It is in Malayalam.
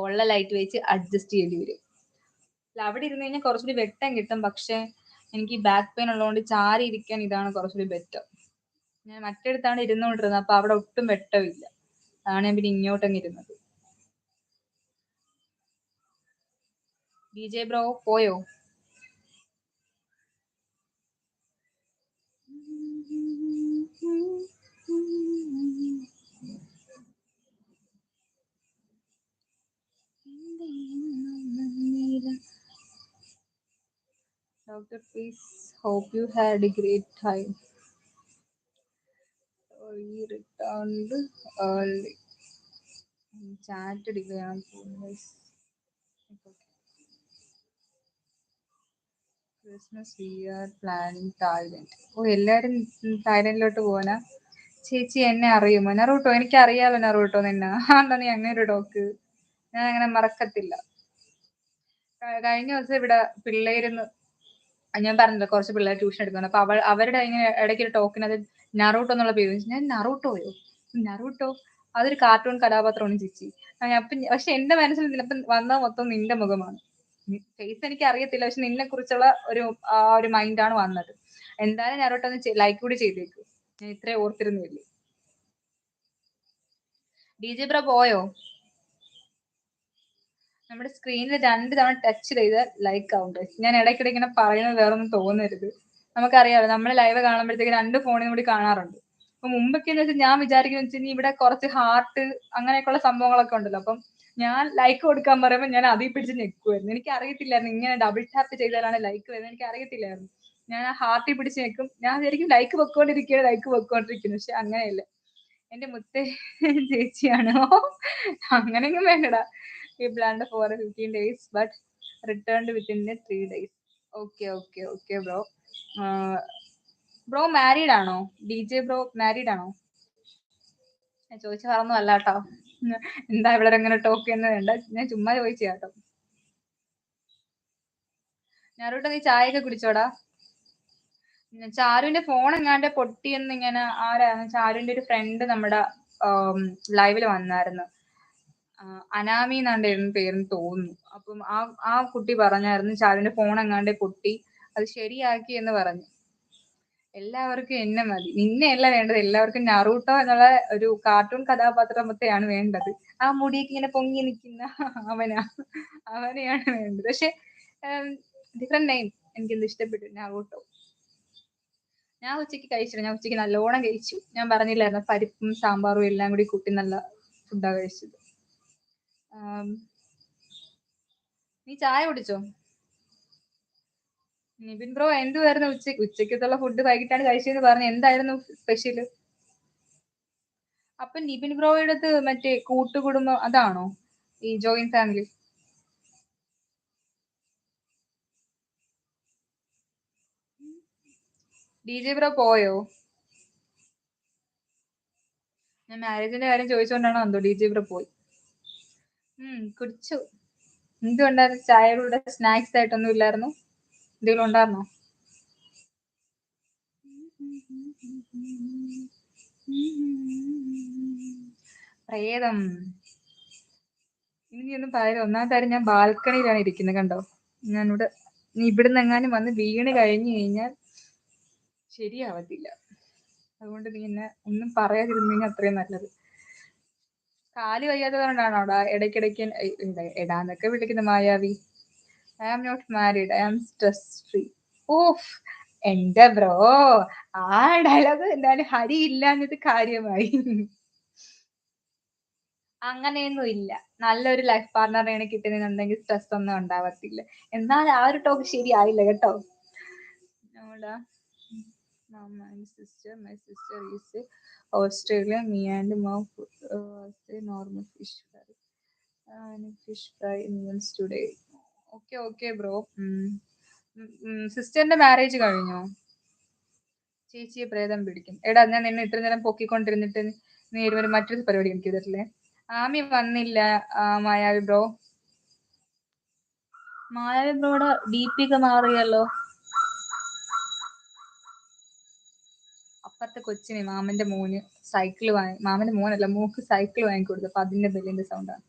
ഉള്ള ലൈറ്റ് വെച്ച് അഡ്ജസ്റ്റ് ചെയ്യേണ്ടി വരും. അവിടെ ഇരുന്ന് കഴിഞ്ഞാൽ കുറച്ചുകൂടി വെട്ടം കിട്ടും. പക്ഷെ എനിക്ക് ബാക്ക് പെയിൻ ഉള്ളതുകൊണ്ട് ചാരി ഇരിക്കാൻ ഇതാണ് കുറച്ചുകൂടി ബെറ്റർ. ഞാൻ മറ്റെടുത്താണ് ഇരുന്നുകൊണ്ടിരുന്നത്. അപ്പൊ അവിടെ ഒട്ടും വെട്ടമില്ല. അതാണ് ഞാൻ പിന്നെ ഇങ്ങോട്ടങ്ങ് ഇരുന്നത്. DJ ബ്രോ പോയോ? Doctor, please hope you had a great time. We returned early. Chat അടിക്കുകയാണ്. Christmas we are planning Thailand. Oh, എല്ലാരും തായ്ലൻഡിലോട്ട് പോവാനാ? ചേച്ചി എന്നെ അറിയുമോ? നറൂട്ടോ, എനിക്ക് അറിയാലോ നറൂട്ടോ നിന്നെ. എന്താ നീ അങ്ങനെ ഒരു ടോക്ക്? ഞാൻ അങ്ങനെ മറക്കത്തില്ല. കഴിഞ്ഞ ദിവസം ഇവിടെ പിള്ളേരുന്ന് ഞാൻ പറഞ്ഞല്ലോ കുറച്ച് പിള്ളേർ ട്യൂഷൻ എടുക്കുന്നു. അപ്പൊ അവരുടെ ഇങ്ങനെ ഇടയ്ക്ക് ഒരു ടോക്കിനത് നറൂട്ടോ എന്നുള്ള പേര് വെച്ചു. ഞാൻ നറൂട്ടോയോ? നറൂട്ടോ അതൊരു കാർട്ടൂൺ കഥാപാത്രമാണ് ചേച്ചി. പക്ഷെ എന്റെ മനസ്സിൽ ചിലപ്പം വന്ന മൊത്തം നിന്റെ മുഖമാണ്. ഫേസ് എനിക്ക് അറിയത്തില്ല, പക്ഷെ നിന്നെ കുറിച്ചുള്ള ഒരു മൈൻഡാണ് വന്നത്. എന്തായാലും നറൂട്ടോ ഒന്ന് ലൈക്ക് കൂടി ചെയ്തേക്കു. ഞാൻ ഇത്രേ ഓർത്തിരുന്നില്ലേ. DJ ബ്രോ പോയോ? നമ്മുടെ സ്ക്രീനിൽ 2 തവണ ടച്ച് ചെയ്ത് ലൈക്ക് ആവും. ഞാൻ ഇടയ്ക്കിടെ ഇങ്ങനെ പറയുന്നത് വേറൊന്നും തോന്നരുത്. നമുക്കറിയാലോ, നമ്മൾ ലൈവ് കാണുമ്പോഴത്തേക്ക് 2 ഫോണിൽ കൂടി കാണാറുണ്ട്. അപ്പൊ മുമ്പൊക്കെ എന്ന് വെച്ചാൽ ഞാൻ വിചാരിക്കുന്നത് വെച്ചാൽ ഇവിടെ കുറച്ച് ഹാർട്ട് അങ്ങനെയൊക്കെയുള്ള സംഭവങ്ങളൊക്കെ ഉണ്ടല്ലോ. അപ്പം ഞാൻ ലൈക്ക് കൊടുക്കാൻ പറയുമ്പോൾ ഞാൻ അതിൽ പിടിച്ച് ഞെക്കുമായിരുന്നു. എനിക്ക് അറിയത്തില്ലായിരുന്നു ഇങ്ങനെ ഡബിൾ ടാപ്പ് ചെയ്താലാണ് ലൈക്ക് വരുന്നത്. എനിക്ക് അറിയത്തില്ലായിരുന്നു. ഞാൻ ആ ഹാർട്ടിൽ പിടിച്ച് ഞെക്കും. ഞാൻ ശരിക്കും ലൈക്ക് വെക്കൊണ്ടിരിക്കുന്നു. പക്ഷെ അങ്ങനെയല്ല. എന്റെ മുത്തേ ചേച്ചിയാണോ? അങ്ങനെയൊന്നും വേണ്ടടാ. We planned for 15 days but returned within 3 days. Okay, bro. Bro married ആണോ? DJ ബ്രോ മാരീഡ് ആണോ? ഞാൻ ചോദിച്ച പറഞ്ഞൊന്നും അല്ല കേട്ടോ. എന്താ ഇവിടെ എങ്ങനെ ടോക്ക് എന്ന് വേണ്ട. ഞാൻ ചുമ്മാ ചോദിച്ചു കേട്ടോ. ഞാറൂട്ട നീ ചായയൊക്കെ കുടിച്ചോടാ? ചാരുവിന്റെ ഫോൺ എങ്ങാണ്ട് പൊട്ടിയെന്ന് ഇങ്ങനെ ആരാണ്? ചാരുവിന്റെ ഒരു ഫ്രണ്ട് നമ്മുടെ ലൈവില് വന്നായിരുന്നു. അനാമി എന്നാണ്ടായിരുന്നു പേരെന്ന് തോന്നുന്നു. അപ്പം ആ കുട്ടി പറഞ്ഞായിരുന്നു ചാരുവിന്റെ ഫോൺ എങ്ങാണ്ട് പൊട്ടി, അത് ശരിയാക്കി എന്ന് പറഞ്ഞു. എല്ലാവർക്കും എന്നെ മതി, നിന്നെയല്ല വേണ്ടത്. എല്ലാവർക്കും നറൂട്ടോ എന്നുള്ള ഒരു കാർട്ടൂൺ കഥാപാത്രത്തെയാണ് വേണ്ടത്. ആ മുടിയൊക്കെ ഇങ്ങനെ പൊങ്ങി നിൽക്കുന്ന അവനെയാണ് വേണ്ടത്. പക്ഷെ ഡിഫറെന്റ് നെയിം എനിക്കെന്ത് ഇഷ്ടപ്പെട്ടു, നറൂട്ടോ. ഞാൻ ഉച്ചയ്ക്ക് കഴിച്ചില്ല. ഞാൻ ഉച്ചയ്ക്ക് നല്ലോണം കഴിച്ചു. ഞാൻ പറഞ്ഞില്ലായിരുന്നു, പരിപ്പും സാമ്പാറും എല്ലാം കൂടി കൂട്ടി നല്ല ഫുഡാണ് കഴിച്ചത്. നീ ചായ കുടിച്ചോ? നിബിൻ ബ്രോ എന്തുവായിരുന്നു ഉച്ചക്കത്തുള്ള ഫുഡ് വൈകിട്ടാണ് കഴിച്ചതെന്ന് പറഞ്ഞു. എന്തായിരുന്നു സ്പെഷ്യല്? അപ്പൊ നിബിൻ ബ്രോയുടെ മറ്റേ കൂട്ടുകുടുംബം അതാണോ, ഈ ജോയിന്റ് ഫാമിലി? DJ ബ്രോ പോയോ? ഞാൻ മാരേജിന്റെ കാര്യം ചോദിച്ചുകൊണ്ടാണോ എന്തോ DJ ബ്രോ പോയി. കുടിച്ചു. എന്തുകൊണ്ടായിരുന്നു? ചായയുടെ കൂടെ സ്നാക്സ് ആയിട്ടൊന്നും ഇല്ലായിരുന്നു? എന്തെങ്കിലും ഉണ്ടായിരുന്നോ? പ്രേതം ഇനി ഒന്നും പറയരുത്. ഒന്നാമത്തെ കാര്യം, ഞാൻ ബാൽക്കണിയിലാണ് ഇരിക്കുന്നത്, കണ്ടോ? ഞാനിവിടെ ഇവിടുന്ന് എങ്ങാനും വന്ന് വീണ് കഴിഞ്ഞു കഴിഞ്ഞാൽ ശരിയാവത്തില്ല. അതുകൊണ്ട് നീ എന്നെ ഒന്നും പറയാതിരുന്നെങ്കിൽ അത്രയും നല്ലത്. കാല് വയ്യാത്തത് കൊണ്ടാണോ അവിടെ ഇടയ്ക്കിടയ്ക്ക് എടാന്നൊക്കെ വിളിക്കുന്നത് മായാവി? I am not married, I am stress free. ഓഫ് എന്റെ ബ്രോ, ആ ഡയലോഗ് എന്തായാലും ഹരി ഇല്ലാഞ്ഞത് കാര്യമായി. അങ്ങനെയൊന്നും ഇല്ല. നല്ലൊരു ലൈഫ് പാർട്ണറിനെ കിട്ടുന്നുണ്ടെങ്കിൽ സ്ട്രെസ് ഒന്നും ഉണ്ടാവത്തില്ല. എന്നാൽ ആ ഒരു ടോക്ക് ശരിയായില്ല കേട്ടോ. My sister is Australia. Me and mom say normal fish fry and fish fry meals today. Okay, bro. സിസ്റ്ററിന്റെ മാരേജ് കഴിഞ്ഞോ? ചേച്ചിയെ പ്രേതം പിടിക്കും. എടാ, ഞാൻ നിന്നെ ഇത്ര നേരം പൊക്കിക്കൊണ്ടിരുന്നിട്ട് നീ ഇതുവരെ മറ്റൊരു പരിപാടി എനിക്ക് ചെയ്തിട്ടില്ലേ? ആമി വന്നില്ല. മായാവി ബ്രോ, മായാവി ബ്രോയുടെ DP ഒക്കെ മാറിയല്ലോ. അപ്പുറത്തെ കൊച്ചിനെ മാമന്റെ മോന് സൈക്കിൾ മാമന്റെ മോനല്ല, മൂക്ക് സൈക്കിൾ വാങ്ങിക്കൊടുത്തു. അപ്പൊ അതിന്റെ ബെല്ലിന്റെ സൗണ്ടാണ്.